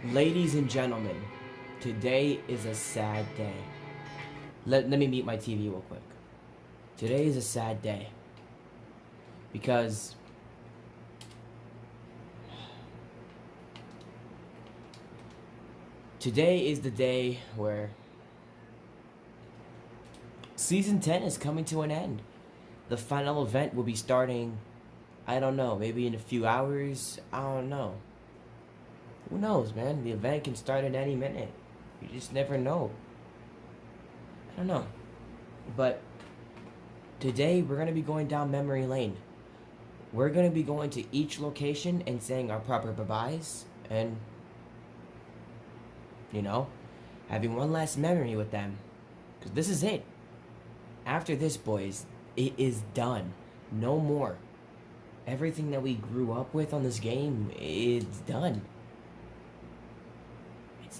Ladies and gentlemen, today is a sad day. Let me mute my TV real quick. Today is a sad day. Because today is the day where Season 10 is coming to an end. The final event will be starting, I don't know, maybe in a few hours. I don't know. Who knows, man? The event can start at any minute. You just never know. I don't know. But today we're going to be going down memory lane. We're going to be going to each location and saying our proper bye-byes and, you know, having one last memory with them. Because this is it. After this, boys, it is done. No more. Everything that we grew up with on this game, it's done.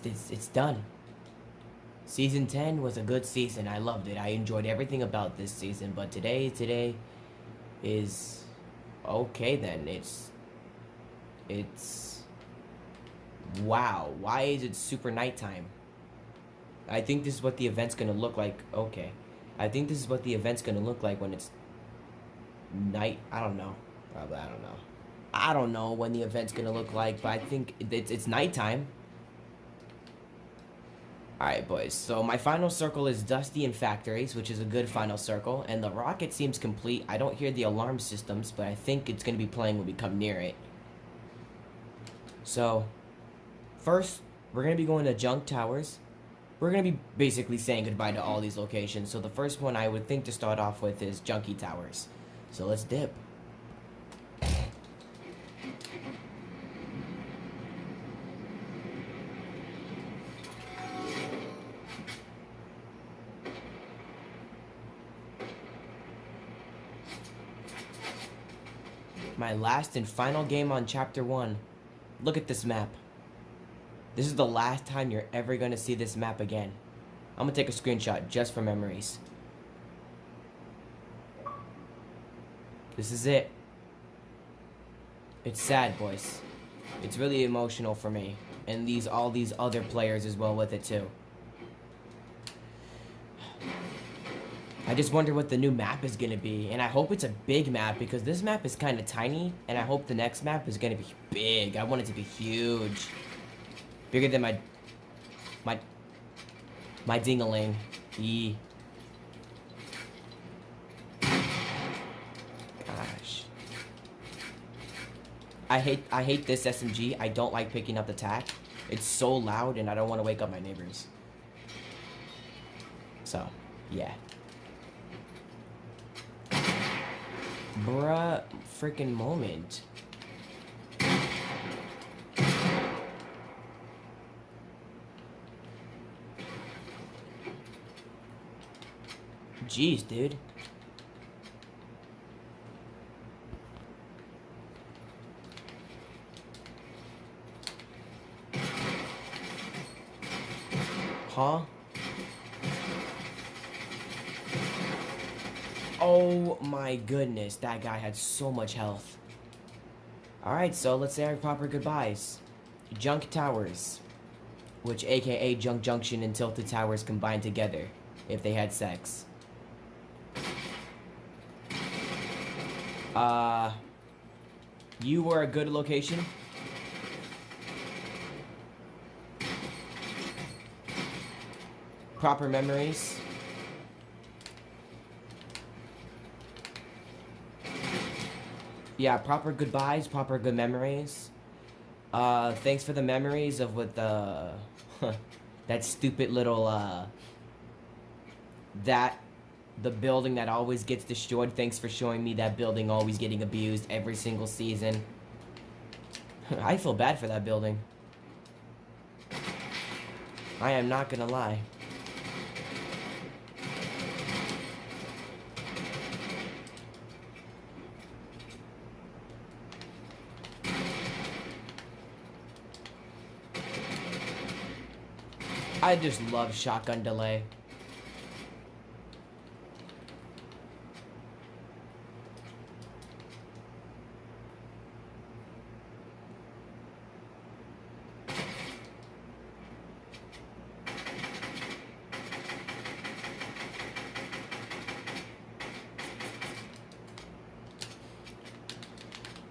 It's done. Season 10 was a good season. I loved it. I enjoyed everything about this season. But today is okay then. It's wow. Why is it super nighttime? I think this is what the event's gonna look like. Okay. I think this is what the event's gonna look like when it's night. I don't know. Probably I don't know. I don't know when the event's gonna look like, but I think it's nighttime. Alright, boys, so my final circle is Dusty and Factories, which is a good final circle, and the rocket seems complete. I don't hear the alarm systems, but I think it's going to be playing when we come near it. So, first, we're going to be going to Junk Towers. We're going to be basically saying goodbye to all these locations, so the first one I would think to start off with is Junkie Towers. So let's dip. My last and final game on Chapter 1. Look at this map. This is the last time you're ever going to see this map again. I'm going to take a screenshot just for memories. This is it. It's sad, boys. It's really emotional for me. And all these other players as well with it too. I just wonder what the new map is going to be. And I hope it's a big map because this map is kind of tiny. And I hope the next map is going to be big. I want it to be huge. Bigger than my ding-a-ling. Gosh. I hate this SMG. I don't like picking up the tack. It's so loud and I don't want to wake up my neighbors. So, yeah. Bruh, freaking moment. Jeez, dude. Huh? Oh my goodness, that guy had so much health. Alright, so let's say our proper goodbyes. Junk Towers, which aka Junk Junction and Tilted Towers combined together, if they had sex. You were a good location. Proper memories. Yeah, proper goodbyes, proper good memories. Thanks for the memories of with the that stupid little the building that always gets destroyed. Thanks for showing me that building always getting abused every single season. I feel bad for that building. I am not gonna lie. I just love shotgun delay.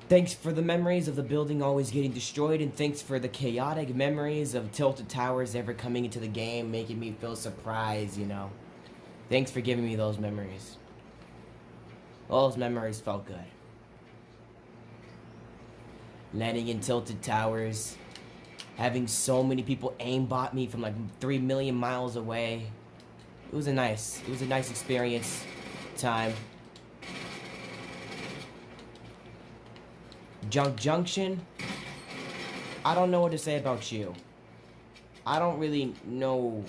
Thanks for the memories of the building always getting destroyed, and thanks for the chaotic memories of Tilted Towers ever coming into the game, making me feel surprised, you know. Thanks for giving me those memories. All those memories felt good. Landing in Tilted Towers, having so many people aimbot me from like 3 million miles away. It was a nice experience time. Junk Junction, I don't know what to say about you. I don't really know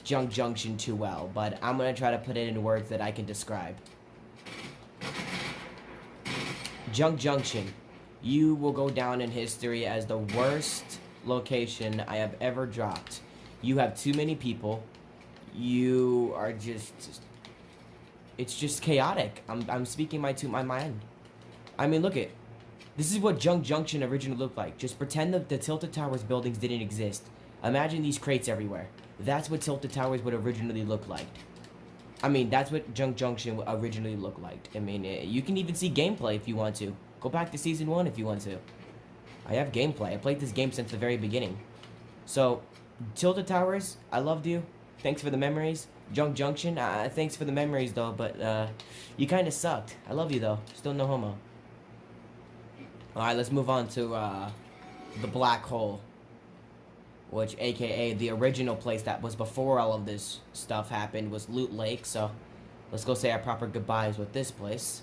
Junk Junction too well, but I'm gonna try to put it into words that I can describe. Junk Junction, you will go down in history as the worst location I have ever dropped. You have too many people. You are just it's just chaotic. I'm speaking my mind. I mean, look at. This is what Junk Junction originally looked like. Just pretend that the Tilted Towers buildings didn't exist. Imagine these crates everywhere. That's what Tilted Towers would originally look like. I mean, that's what Junk Junction originally looked like. I mean, you can even see gameplay if you want to. Go back to Season 1 if you want to. I have gameplay. I played this game since the very beginning. So, Tilted Towers, I loved you. Thanks for the memories. Junk Junction, thanks for the memories though, but you kind of sucked. I love you though. Still no homo. Alright, let's move on to the Black Hole, which aka the original place that was before all of this stuff happened was Loot Lake. So let's go say our proper goodbyes with this place.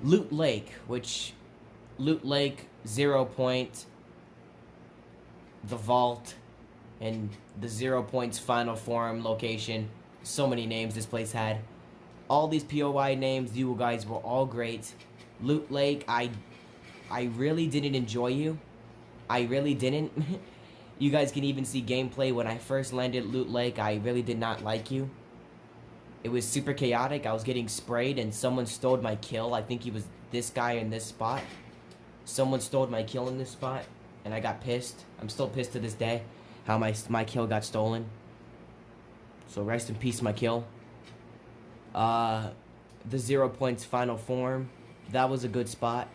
Loot Lake, which Loot Lake, 0 Point, the Vault, and the 0 Point's final form location. So many names this place had. All these POI names, you guys were all great. Loot Lake, I really didn't enjoy you. I really didn't. You guys can even see gameplay when I first landed at Loot Lake. I really did not like you. It was super chaotic. I was getting sprayed and someone stole my kill. I think he was this guy in this spot. Someone stole my kill in this spot and I got pissed. I'm still pissed to this day how my kill got stolen. So rest in peace, my kill. The 0 Point's final form, that was a good spot.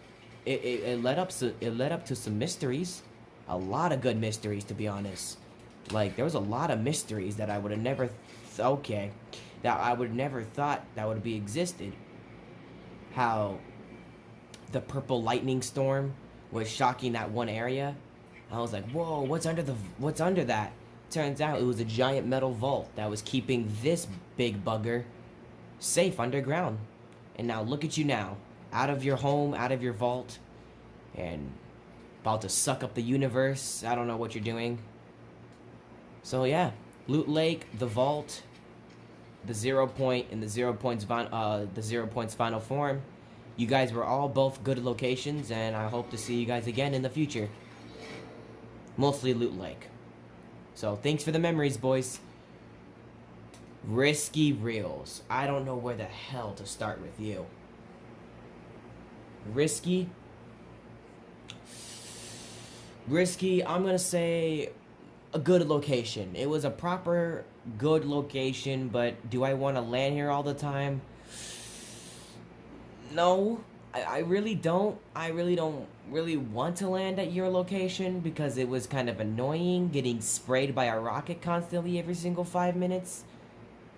It led up to some mysteries, a lot of good mysteries, to be honest. Like, there was a lot of mysteries that I would have never that I would never thought that would be existed. How the purple lightning storm was shocking that one area. I was like, whoa, what's under that? Turns out it was a giant metal vault that was keeping this big bugger safe underground. And now look at you now, out of your home, out of your vault, and about to suck up the universe. I don't know what you're doing. So yeah, Loot Lake, the Vault, the 0 Point, and the 0 Point's final form. You guys were all both good locations, and I hope to see you guys again in the future. Mostly Loot Lake. So thanks for the memories, boys. Risky Reels. I don't know where the hell to start with you. Risky, I'm gonna say a good location. It was a proper good location, but do I want to land here all the time? No, I really don't. I really don't want to land at your location because it was kind of annoying getting sprayed by a rocket constantly every single 5 minutes.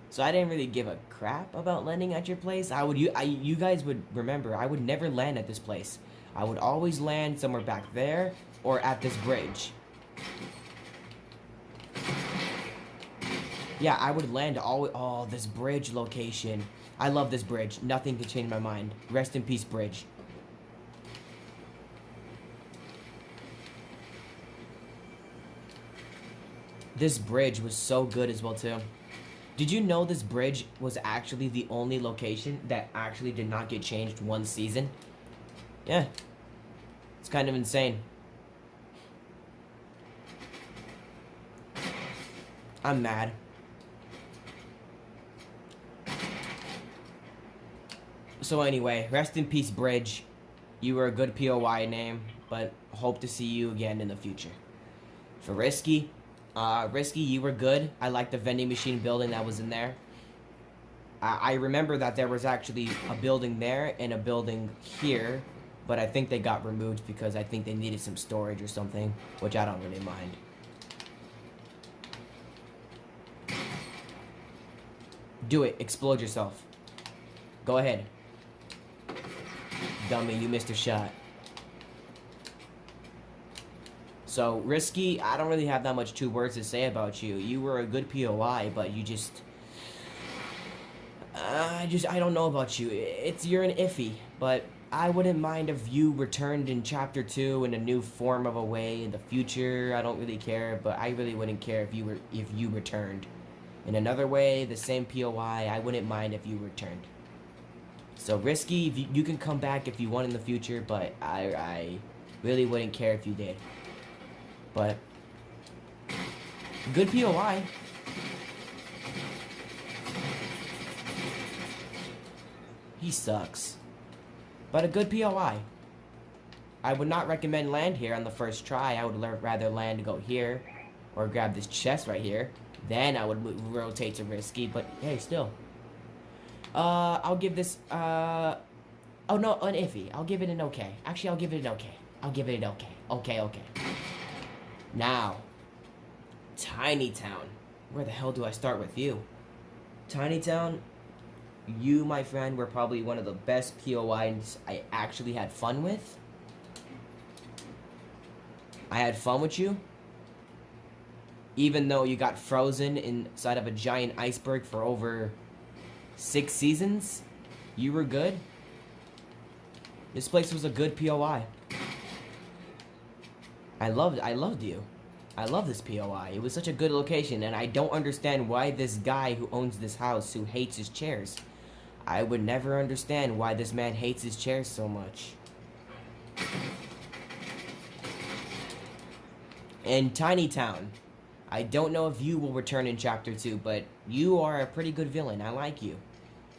So I didn't really give a crap about landing at your place. You guys would remember, I would never land at this place. I would always land somewhere back there or at this bridge. Yeah, I would land this bridge location. I love this bridge. Nothing can change my mind. Rest in peace, bridge. This bridge was so good as well, too. Did you know this bridge was actually the only location that actually did not get changed one season? Yeah. It's kind of insane. I'm mad. So anyway, rest in peace, Bridge. You were a good POI name, but hope to see you again in the future. For Risky, you were good. I like the vending machine building that was in there. I remember that there was actually a building there and a building here, but I think they got removed because I think they needed some storage or something, which I don't really mind. Do it. Explode yourself. Go ahead. Dummy, you missed a shot. So, Risky, I don't really have that much two words to say about you. You were a good POI, but you just... I don't know about you. You're an iffy, but I wouldn't mind if you returned in Chapter 2 in a new form of a way in the future. I don't really care, but I really wouldn't care if you returned. In another way, the same POI, I wouldn't mind if you returned. So, Risky, if you can come back if you want in the future, but I really wouldn't care if you did. But, good POI. He sucks. But a good POI. I would not recommend land here on the first try. I would rather land to go here. Or grab this chest right here. Then I would rotate to Risky, but hey, still. I'll give this, oh no, an iffy. I'll give it an okay. Actually, I'll give it an okay. I'll give it an okay. Okay. Now, Tiny Town. Where the hell do I start with you? Tiny Town, you, my friend, were probably one of the best POIs I actually had fun with. I had fun with you. Even though you got frozen inside of a giant iceberg for over 6 seasons, you were good. This place was a good POI. I loved you. I love this POI. It was such a good location, and I don't understand why this guy who owns this house, who hates his chairs, I would never understand why this man hates his chairs so much. In Tiny Town, I don't know if you will return in Chapter 2, but you are a pretty good villain. I like you.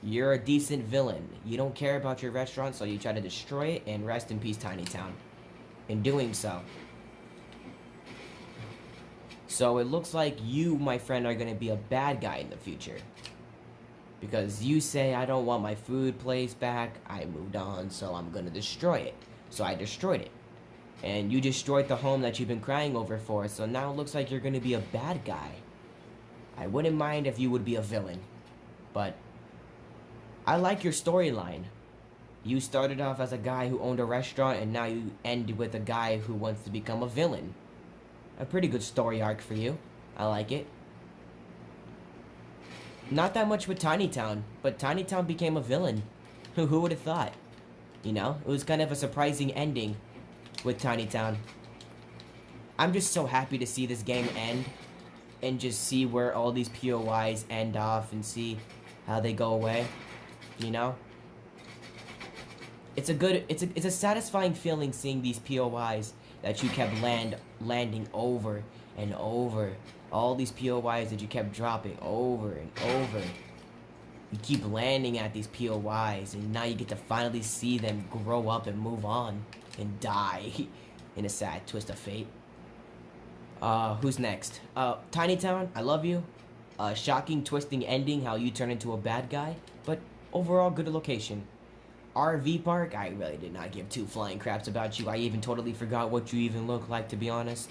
You're a decent villain. You don't care about your restaurant, so you try to destroy it, and rest in peace, Tiny Town. In doing so. So it looks like you, my friend, are going to be a bad guy in the future. Because you say, I don't want my food place back. I moved on, so I'm going to destroy it. So I destroyed it. And you destroyed the home that you've been crying over for, so now it looks like you're going to be a bad guy. I wouldn't mind if you would be a villain. But I like your storyline. You started off as a guy who owned a restaurant, and now you end with a guy who wants to become a villain. A pretty good story arc for you. I like it. Not that much with Tiny Town, but Tiny Town became a villain. Who would have thought? You know, it was kind of a surprising ending with Tiny Town. I'm just so happy to see this game end and just see where all these POIs end off and see how they go away. You know? It's a satisfying feeling seeing these POIs that you kept landing over and over. All these POIs that you kept dropping over and over. You keep landing at these POIs, and now you get to finally see them grow up and move on and die in a sad twist of fate. Who's next? Tiny Town, I love you. Shocking, twisting ending, how you turn into a bad guy, but overall good location. RV Park, I really did not give two flying craps about you. I even totally forgot what you even look like, to be honest.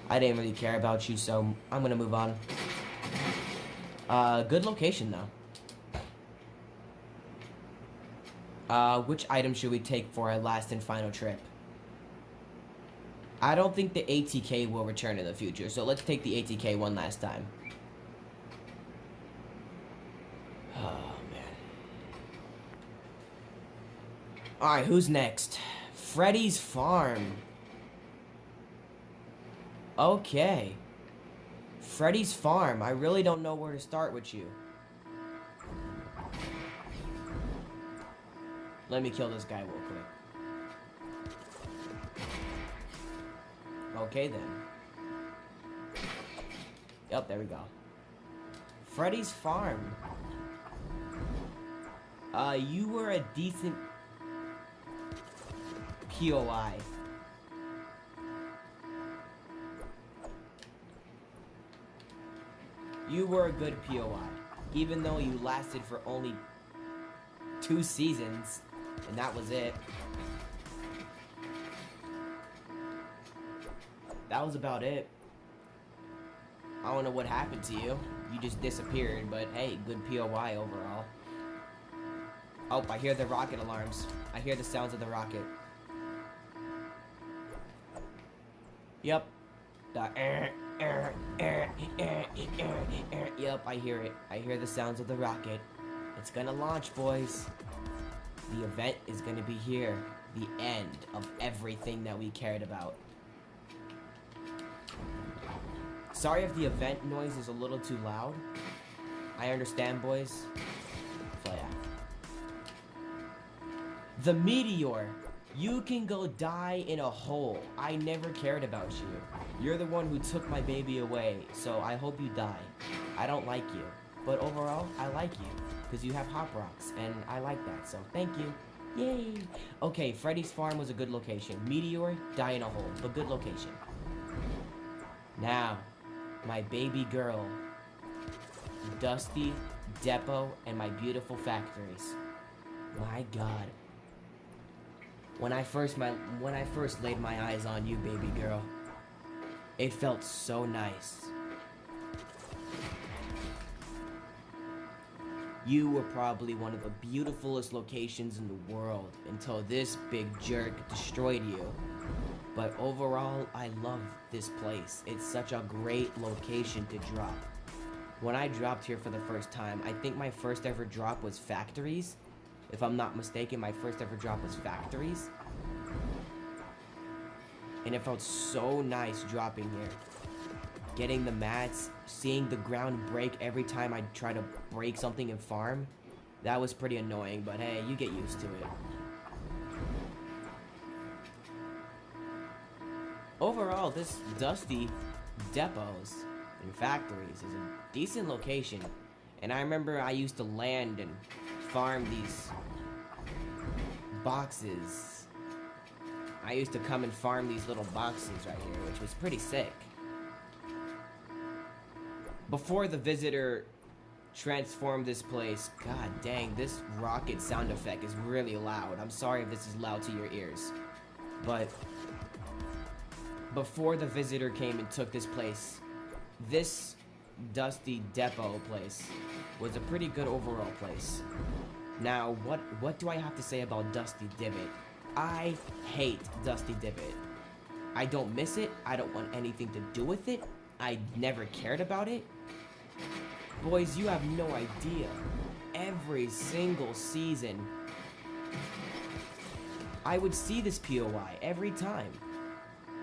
I didn't really care about you, so I'm gonna move on. Good location, though. Which item should we take for our last and final trip? I don't think the ATK will return in the future, so let's take the ATK one last time. Oh, man. Alright, who's next? Freddy's Farm. Okay. Freddy's Farm. I really don't know where to start with you. Let me kill this guy real quick. Okay, then. Yep, there we go. Freddy's Farm. You were a decent POI. You were a good POI. Even though you lasted for only 2 seasons, and that was it. That was about it. I don't know what happened to you. You just disappeared, but hey, good POI overall. Oh, I hear the rocket alarms. I hear the sounds of the rocket. Yep. Yep, I hear it. I hear the sounds of the rocket. It's gonna launch, boys. The event is gonna be here. The end of everything that we cared about. Sorry if the event noise is a little too loud. I understand, boys. So yeah. The meteor. You can go die in a hole. I never cared about you. You're the one who took my baby away, so I hope you die. I don't like you. But overall, I like you. Because you have hop rocks, and I like that, so thank you. Yay! Okay, Freddy's Farm was a good location. Meteor, die in a hole, but good location. Now, my baby girl, Dusty, Depot, and my beautiful factories. My God. When I first laid my eyes on you, baby girl, it felt so nice. You were probably one of the beautifulest locations in the world until this big jerk destroyed you. But overall, I love this place. It's such a great location to drop. When I dropped here for the first time, I think my first ever drop was Factories. If I'm not mistaken, my first ever drop was Factories. And it felt so nice dropping here. Getting the mats, seeing the ground break every time I try to break something in farm. That was pretty annoying, but hey, you get used to it. Overall, this Dusty Depots and Factories is a decent location. And I remember I used to land and farm these boxes. I used to come and farm these little boxes right here, which was pretty sick. Before the visitor transformed this place, god dang, this rocket sound effect is really loud. I'm sorry if this is loud to your ears. But before the visitor came and took this place, this Dusty Depot place was a pretty good overall place. Now, what do I have to say about Dusty Divot? I hate Dusty Divot. I don't miss it. I don't want anything to do with it. I never cared about it. Boys, you have no idea. Every single season, I would see this POI every time.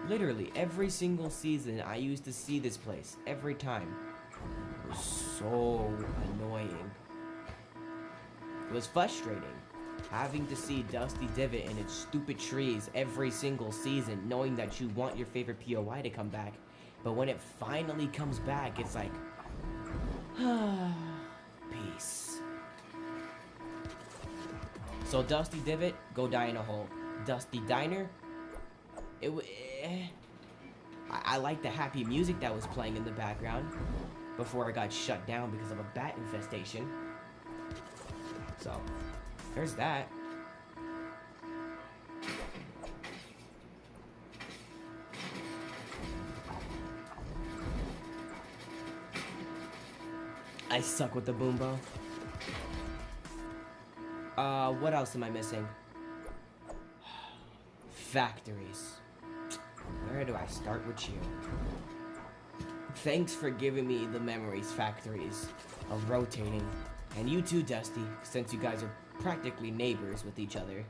Literally, every single season, I used to see this place every time. It was so annoying. It was frustrating, having to see Dusty Divot and its stupid trees every single season, knowing that you want your favorite POI to come back, but when it finally comes back, it's like, peace. So Dusty Divot, go die in a hole. Dusty Diner, I like the happy music that was playing in the background before I got shut down because of a bat infestation. So, there's that. I suck with the boom bow. What else am I missing? Factories. Where do I start with you? Thanks for giving me the memories, Factories, of rotating. And you too, Dusty, since you guys are practically neighbors with each other.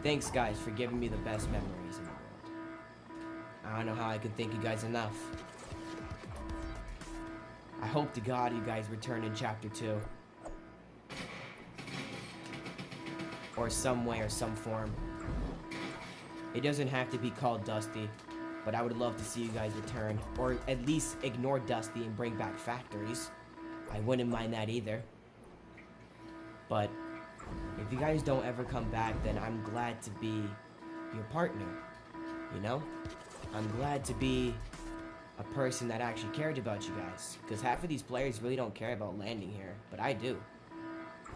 Thanks, guys, for giving me the best memories in the world. I don't know how I can thank you guys enough. I hope to God you guys return in Chapter 2. Or some way or some form. It doesn't have to be called Dusty, but I would love to see you guys return. Or at least ignore Dusty and bring back Factories. I wouldn't mind that either. But if you guys don't ever come back, then I'm glad to be your partner. You know? I'm glad to be a person that actually cared about you guys. Because half of these players really don't care about landing here, but I do.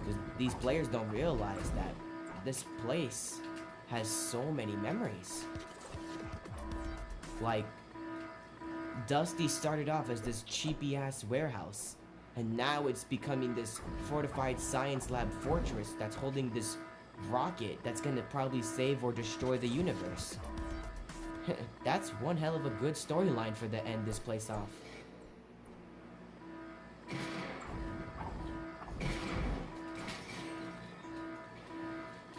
Because these players don't realize that this place has so many memories. Like, Dusty started off as this cheapy-ass warehouse, and now it's becoming this fortified science lab fortress that's holding this rocket that's gonna probably save or destroy the universe. That's one hell of a good storyline for the end this place off.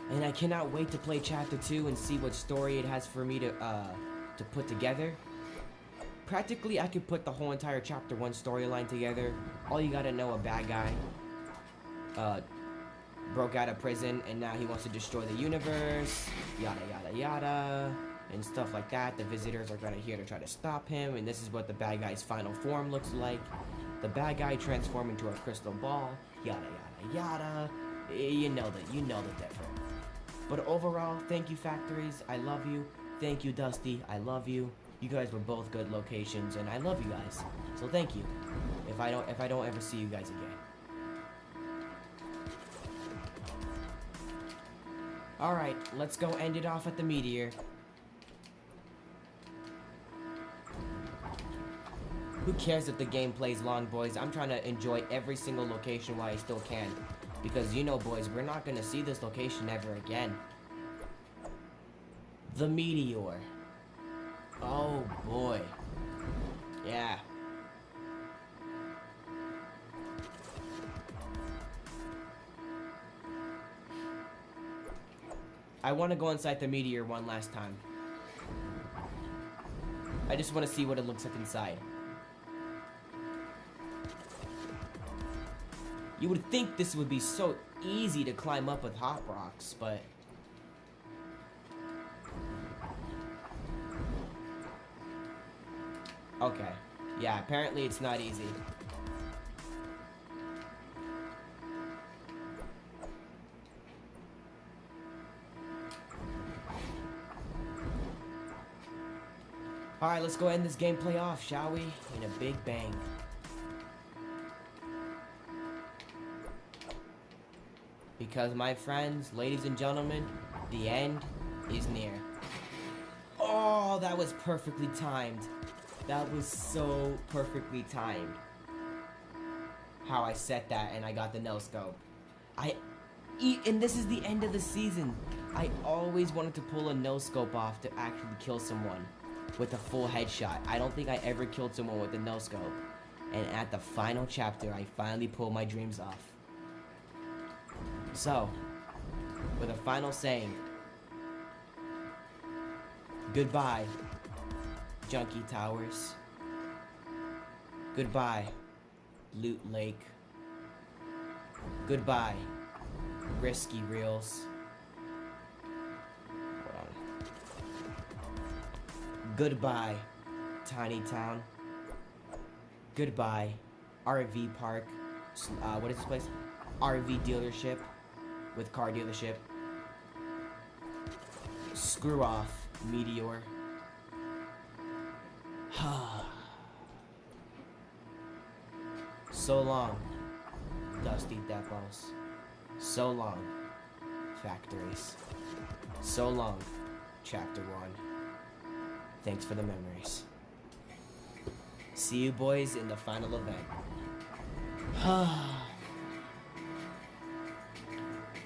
And I cannot wait to play Chapter 2 and see what story it has for me to put together. Practically, I could put the whole entire Chapter 1 storyline together. All you gotta know, a bad guy broke out of prison and now he wants to destroy the universe, yada yada yada, and stuff like that. The visitors are gonna here to try to stop him, and this is what the bad guy's final form looks like. The bad guy transformed into a crystal ball, yada yada yada. You know the difference. But overall, thank you, Factories. I love you. Thank you, Dusty. I love you. You guys were both good locations, and I love you guys. So thank you. If I don't ever see you guys again. All right, let's go end it off at the meteor. Who cares if the game plays long, boys? I'm trying to enjoy every single location while I still can. Because, you know, boys, we're not going to see this location ever again. The meteor. Oh, boy. Yeah. I want to go inside the meteor one last time. I just want to see what it looks like inside. You would think this would be so easy to climb up with hot rocks, but... Okay. Yeah, apparently it's not easy. Alright, let's go end this gameplay off, shall we? In a big bang. Because, my friends, ladies and gentlemen, the end is near. Oh, that was perfectly timed. That was so perfectly timed. How I set that and I got the no-scope. And this is the end of the season. I always wanted to pull a no-scope off to actually kill someone with a full headshot. I don't think I ever killed someone with a no-scope. And at the final chapter, I finally pulled my dreams off. So, with a final saying, goodbye, Junkie Towers. Goodbye, Loot Lake. Goodbye, Risky Reels. Hold on. Goodbye, Tiny Town. Goodbye, RV Park. What is this place? RV dealership with car dealership. Screw off, Meteor. So long, Dusty Depots. So long, Factories. So long, Chapter 1. Thanks for the memories. See you boys in the final event.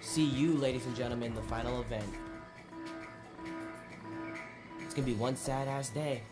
See you, ladies and gentlemen, in the final event. It's gonna be one sad-ass day.